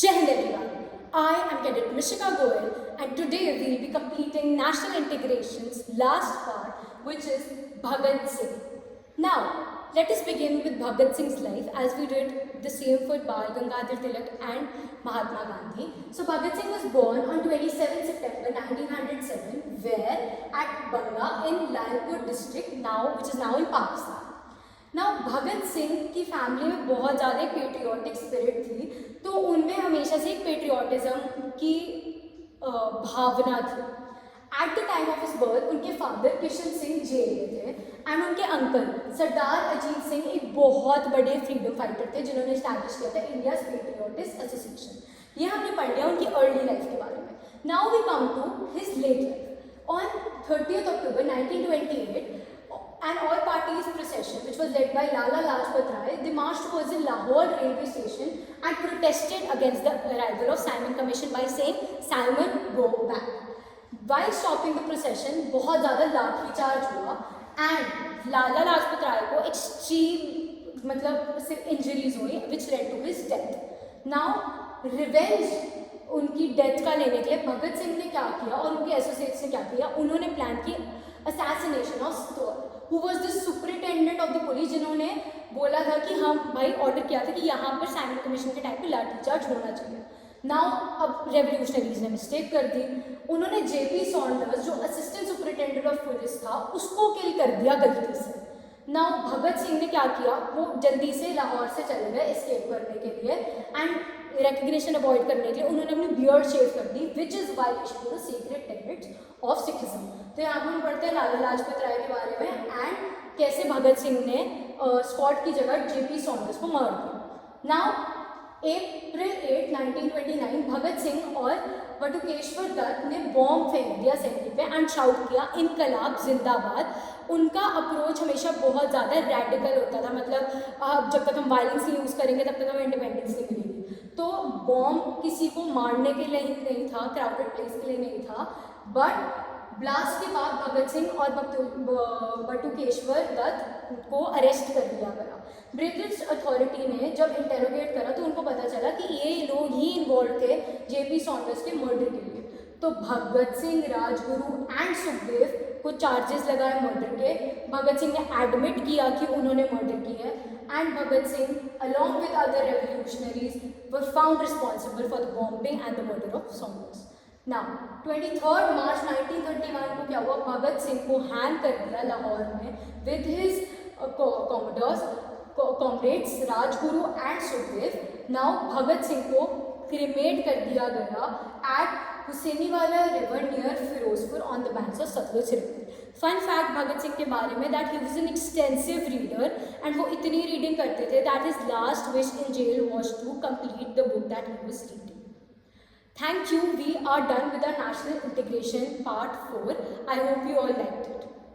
Jai Hind everyone. I am Cadet Mishika Goel and today we will be completing National Integration's last part, which is Bhagat Singh. Now, let us begin with Bhagat Singh's life as we did the same for Bal Gangadhar Tilak and Mahatma Gandhi. So Bhagat Singh was born on 27 September 1907 where at Banga in Lalpur district which is now in Pakistan. ना भगत सिंह की family में बहुत ज़्यादा patriotic spirit थी, तो उनमें हमेशा से एक पेट्रियाटिज्म की भावना थी. At the time of his birth उनके फादर किशन सिंह जेल में थे एंड उनके अंकल सरदार अजीत सिंह एक बहुत बड़े फ्रीडम फाइटर थे जिन्होंने इस्टेब्लिश किया था इंडिया पेट्रियाटिस्ट एसोसिएशन. ये हमने पढ़ लिया उनकी अर्ली लाइफ के बारे में. Now we come to his late life. ऑन 30th October 1928 an all-parties procession which was led by Lala Lajpat Rai, they marched towards the Lahore railway station and protested against the arrival of Simon Commission by saying, "Simon, go back." While stopping the procession, बहुत ज़्यादा लाठीचार्ज हुआ and Lala Lajpat Rai को extreme सिर्फ injuries हुई which led to his death. Now revenge उनकी death का लेने के लिए भगत सिंह ने क्या किया और उनके एसोसिएट्स ने क्या किया, उन्होंने प्लान की assassination of store who was the superintendent of the police, जिन्होंने बोला था कि हम भाई ऑर्डर किया था कि यहाँ पर साइमन कमीशन के टाइम पे लाठीचार्ज होना चाहिए. नाउ अब रेवोल्यूशनरीज ने मिस्टेक कर दी, उन्होंने जेपी सॉन्डर्स जो असिस्टेंट सुपरिटेंडेंट ऑफ पुलिस था उसको किल कर दिया गलती से. नाउ भगत सिंह ने क्या किया, वो जल्दी से लाहौर से चले गए एस्केप करने के लिए एंड रिकग्निशन अवॉइड करने के लिए उन्होंने अपनी बियर्ड शेव कर दी which is violation to the secret tenets of Sikhism. तो यहाँ पर हम पढ़ते हैं लाला लाजपत राय के बारे में एंड कैसे भगत सिंह ने स्कॉट की जगह जेपी सॉन्डर्स को मार दिया. नाउ April 8, 1929 भगत सिंह और बटुकेश्वर दत्त ने बॉम्ब फेंक दिया असेंबली पे एंड शाउट किया इनकलाब जिंदाबाद. उनका अप्रोच हमेशा बहुत ज़्यादा रैडिकल होता था, जब तक हम वायलेंस नहीं यूज़ करेंगे तब तक हमें इंडिपेंडेंस नहीं मिलेगी. तो बॉम्ब किसी को मारने के लिए नहीं था, क्राउडेड प्लेस के लिए नहीं था, बट ब्लास्ट के बाद भगत सिंह और बटुकेश्वर दत्त को अरेस्ट कर लिया गया. ब्रिटिश अथॉरिटी ने जब इंटेरोगेट करा तो उनको पता चला कि ये लोग ही इन्वॉल्व थे जेपी सॉन्डर्स के मर्डर के लिए. तो भगत सिंह, राजगुरु एंड सुखदेव को चार्जेस लगाए मर्डर के. भगत सिंह ने एडमिट किया कि उन्होंने मर्डर की है and Bhagat Singh along with other revolutionaries were found responsible for the bombing and the murder of Saunders. ना 23 मार्च 1931 को क्या हुआ, भगत सिंह को हैंग कर दिया लाहौर में with his comrades Rajguru and Sukhdev. Now Bhagat Singh को क्रिमेट कर दिया गया at Hussainiwala river near Firozpur on the banks of Sutlej river. Fun fact Bhagat Singh के बारे में that he was an extensive reader and वो इतनी रीडिंग करते थे that his last wish in jail was to complete the book that he was reading. Thank you. We are done with our National Integration Part 4. I hope you all liked it.